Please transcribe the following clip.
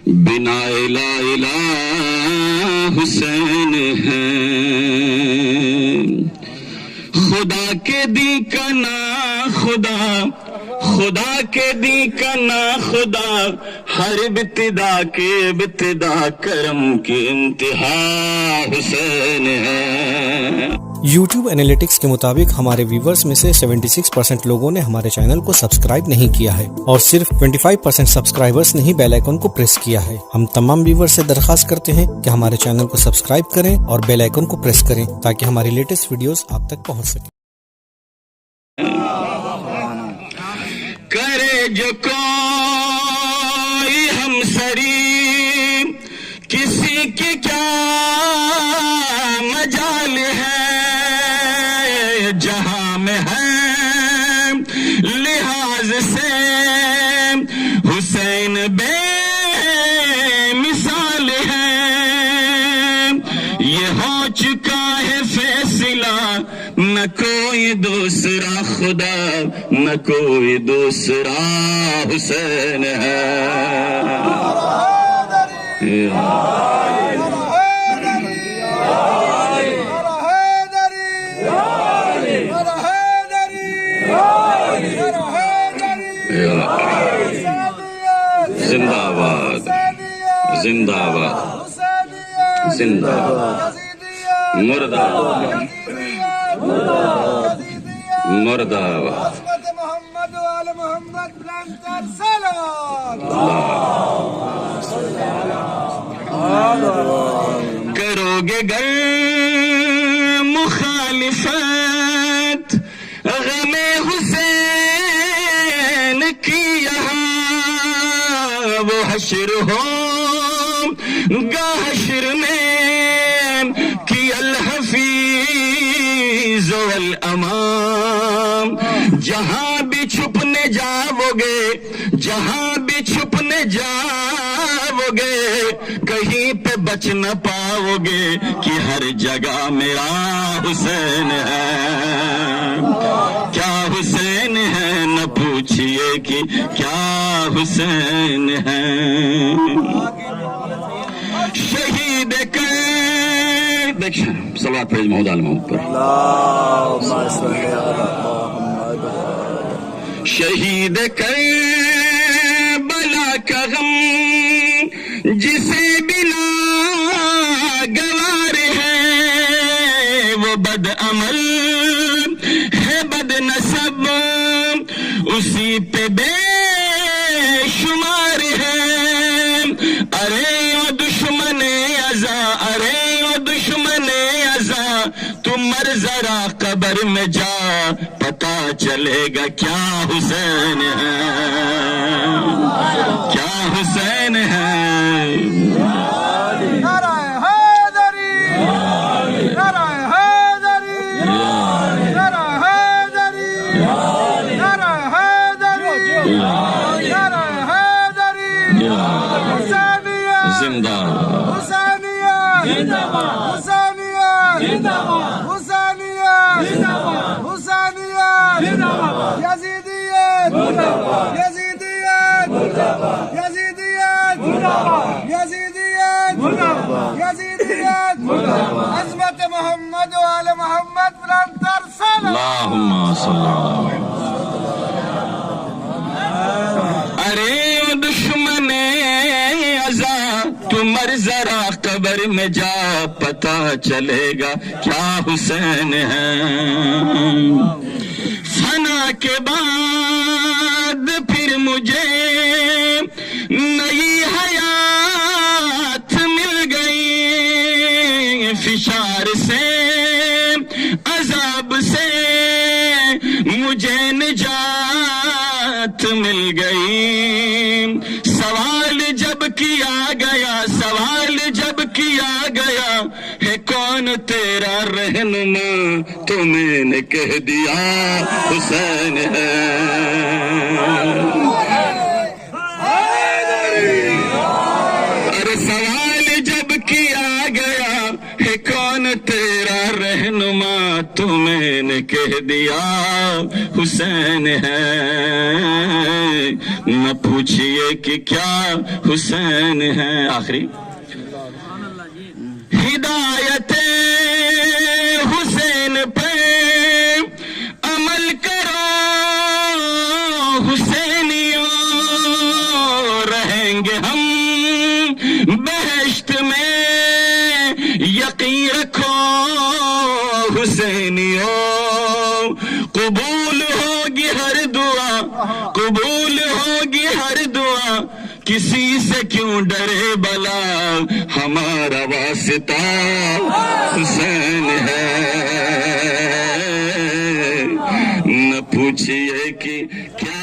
بنا لا الہ حسین ہے، خدا کے دی کا نا خدا، خدا کے دی کا نا خدا، ہر ابتدا کے ابتدا، کرم کی انتہا حسین ہے۔ یوٹیوب انالیٹکس کے مطابق ہمارے ویورز میں سے 76% لوگوں نے ہمارے چینل کو سبسکرائب نہیں کیا ہے اور صرف 25% سبسکرائبرز نے ہی بیل آئیکن کو پریس کیا ہے۔ ہم تمام ویورز سے درخواست کرتے ہیں کہ ہمارے چینل کو سبسکرائب کریں اور بیل آئیکن کو پریس کریں تاکہ ہماری لیٹسٹ ویڈیوز آپ تک پہنچ سکیں۔ کرے جو کوئی ہم سری، کسی کی کیا مجال ہے، جہاں میں ہے لحاظ سے حسین بے مثال ہے، یہ ہو چکا ہے فیصلہ، نہ کوئی دوسرا خدا، نہ کوئی دوسرا حسین ہے۔ زندہ آباد، زندہ آباد، زندہ آباد، مرد آباد، مرد آباد۔ کرو گے گر مخالفت غم حسین کی یہاں، وہ حشر ہو گا حشر میں کی الحفیظ والامام، جہاں بھی چھپنے جاؤ گے، جہاں بھی چھپنے جاؤ گے، کہیں پہ بچ نہ پاؤ گے کہ ہر جگہ میرا حسین ہے۔ کیا حسین ہے نہ پوچھئے کہ کیا حسین ہے۔ شہید کر دیکھیں صلوات پڑھیں محمود آل محمد پر، شہید کربلا کا غم جسے بلا گوار ہے، وہ بد عمل ہے بد نسب، اسی پہ بے شمار ہے۔ ارے او دشمن ازا، ارے او دشمن ازا، تم مر ذرا قبر میں جا، پتا چلے گا کیا حسین ہے، کیا حسین ہے۔ زندہ عظمت محمد و آل محمد برانتر صلی اللہم صلی اللہ علیہ وسلم۔ ارے دشمن ازا تو مر ذرا قبر میں جا، پتا چلے گا کیا حسین ہے۔ فنا کے بعد پھر مجھے نئی حیات مل گئی، فشار سے عذاب سے مجھے نجات مل گئی۔ سوال جب کیا گیا، سوال جب کیا گیا ہے کون تیرا رہنما، تو میں نے کہہ دیا حسین ہے۔ ارے سوال جب کیا گیا ہے کون تیرا رہنما، تو میں نے کہہ دیا حسین ہے، نہ پوچھئے کہ کیا حسین ہے. آخری ہدایت حسین پہ عمل کرو حسینیوں، رہیں گے ہم بہشت میں، یقین رکھو حسینیوں. قبول ہوگی ہر دعا، قبول ہوگی ہر دعا، کسی سے کیوں ڈرے بلا، ہمارا واسطہ حسین ہے. نہ پوچھئے کہ کیا